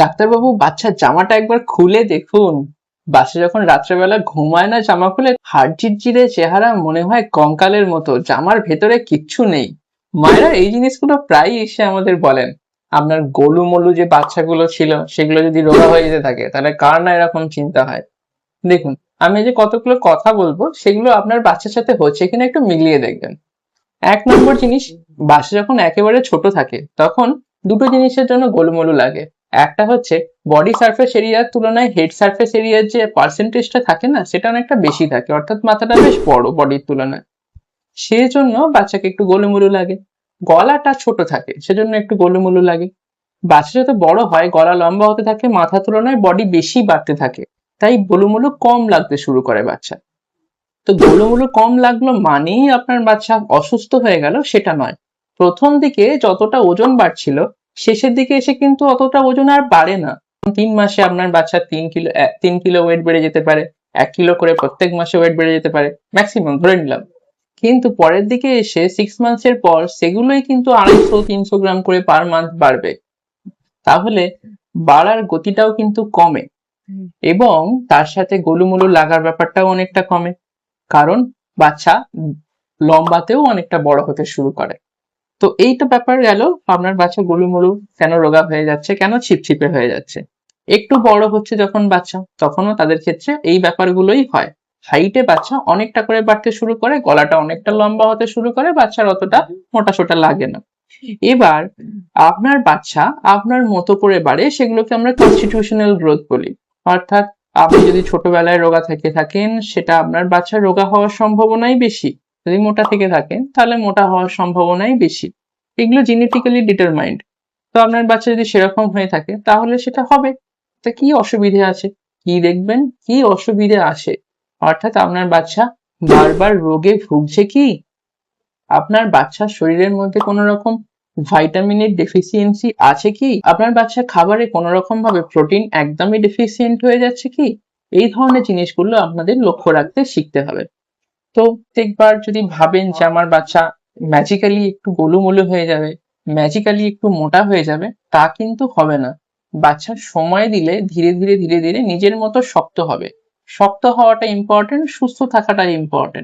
ডাক্তারবাবু, বাচ্চার জামাটা একবার খুলে দেখুন। বাচ্চা যখন রাত্রেবেলা ঘুমায় না, জামা খুলে হাড় চিরচিরে চেহারা, মনে হয় কঙ্কালের মতো, জামার ভেতরে কিচ্ছু নেই। মায়েরা এই জিনিসগুলো প্রায়ই এসে আমাদের বলেন। আপনার গোলুমলু যে বাচ্চাগুলো ছিল সেগুলো যদি রোগা হয়ে যেতে থাকে, তাহলে কার না এরকম চিন্তা হয়। দেখুন, আমি যে কতগুলো কথা বলবো সেগুলো আপনার বাচ্চার সাথে হচ্ছে কিনা একটু মিলিয়ে দেখবেন। 1 নম্বর জিনিস, বাচ্চা যখন একেবারে ছোট থাকে তখন দুটো জিনিসের জন্য গোলুমলু লাগে। একটা হচ্ছে বডি সারফেস এরিয়ার তুলনায় হেড সারফেস এরিয়ার যে পার্সেন্টেজটা থাকে না, সেটা অনেকটা বেশি থাকে, অর্থাৎ মাথাটা বেশ বড় বডির তুলনায়, সেজন্য বাচ্চাকে একটু গোলুমলু লাগে। গলাটা ছোট থাকে সেজন্য একটু গোলুমলু লাগে। বাচ্চা যত বড় হয় গলা লম্বা হতে থাকে, মাথার তুলনায় বডি বেশি বাড়তে থাকে, তাই গোলুমলু কম লাগতে শুরু করে বাচ্চা। তো গোলুমলু কম লাগলো মানেই আপনার বাচ্চা অসুস্থ হয়ে গেল, সেটা নয়। প্রথম দিকে যতটা ওজন বাড়ছিল, শেষের দিকে এসে কিন্তু অতটা ওজন আর বাড়ে না। 3 মাসে আপনার বাচ্চা 3 কিলো 3 কিলো ওয়েট বেড়ে যেতে পারে, 1 কিলো করে প্রত্যেক মাসে ওয়েট বেড়ে যেতে পারে, ম্যাক্সিমাম ধরে নিলাম। কিন্তু পরের দিকে এসে 6 মান্থসের পর সেগুলোই কিন্তু 250-300 গ্রাম করে পার মান্থ বাড়বে। তাহলে বাড়ার গতিটাও কিন্তু কমে, এবং তার সাথে গোলুমলু লাগার ব্যাপারটাও অনেকটা কমে, কারণ বাচ্চা লম্বাতেও অনেকটা বড় হতে শুরু করে। তো এইটা ব্যাপার গেল, আপনার বাচ্চা গোলুমলু কেন রোগা হয়ে যাচ্ছে, কেন ছিপছিপে হয়ে যাচ্ছে। একটু বড় হচ্ছে যখন বাচ্চা, তখনও তাদের ক্ষেত্রে এই ব্যাপারগুলোই হয়। হাইটে বাচ্চা অনেকটা করে বাড়তে শুরু করে, গলাটা অনেকটা লম্বা হতে শুরু করে, বাচ্চার অতটা মোটা সোটা লাগে না। এবার আপনার বাচ্চা আপনার মতো করে বাড়ে, সেগুলোকে আমরা কনস্টিটিউশনাল গ্রোথ বলি। অর্থাৎ আপনি যদি ছোটবেলায় রোগা থেকে থাকেন, সেটা আপনার বাচ্চার রোগা হওয়ার সম্ভাবনাই বেশি। যদি মোটা থেকে থাকেন তাহলে মোটা হওয়ার সম্ভাবনাই বেশি। এগুলো জেনেটিক্যালি ডিটারমাইন্ড। তো আপনার বাচ্চা যদি সেরকম হয়ে থাকে তাহলে সেটা হবে। তা কি অসুবিধে আছে? কি দেখবেন কি অসুবিধে আসে? অর্থাৎ আপনার বাচ্চা বারবার রোগে ভুগছে কি? আপনার বাচ্চার শরীরের মধ্যে কোনো রকম ভাইটামিনের ডেফিসিয়েন্সি আছে কি? আপনার বাচ্চা খাবারে কোনো রকম ভাবে প্রোটিন একদমই ডেফিসিয়েন্ট হয়ে যাচ্ছে কি? এই ধরনের জিনিসগুলো আপনাদের লক্ষ্য রাখতে শিখতে হবে। তো প্রত্যেকবার যদি ভাবেন যে আমার বাচ্চা ম্যাজিক্যালি একটু গোলুমোলু হয়ে যাবে, ম্যাজিক্যালি একটু মোটা হয়ে যাবে, তা কিন্তু হবে না। বাচ্চা সময় দিলে ধীরে ধীরে ধীরে ধীরে নিজের মতো শক্ত হবে। শক্ত হওয়াটা ইম্পর্টেন্ট, সুস্থ থাকাটা ইম্পর্টেন্ট।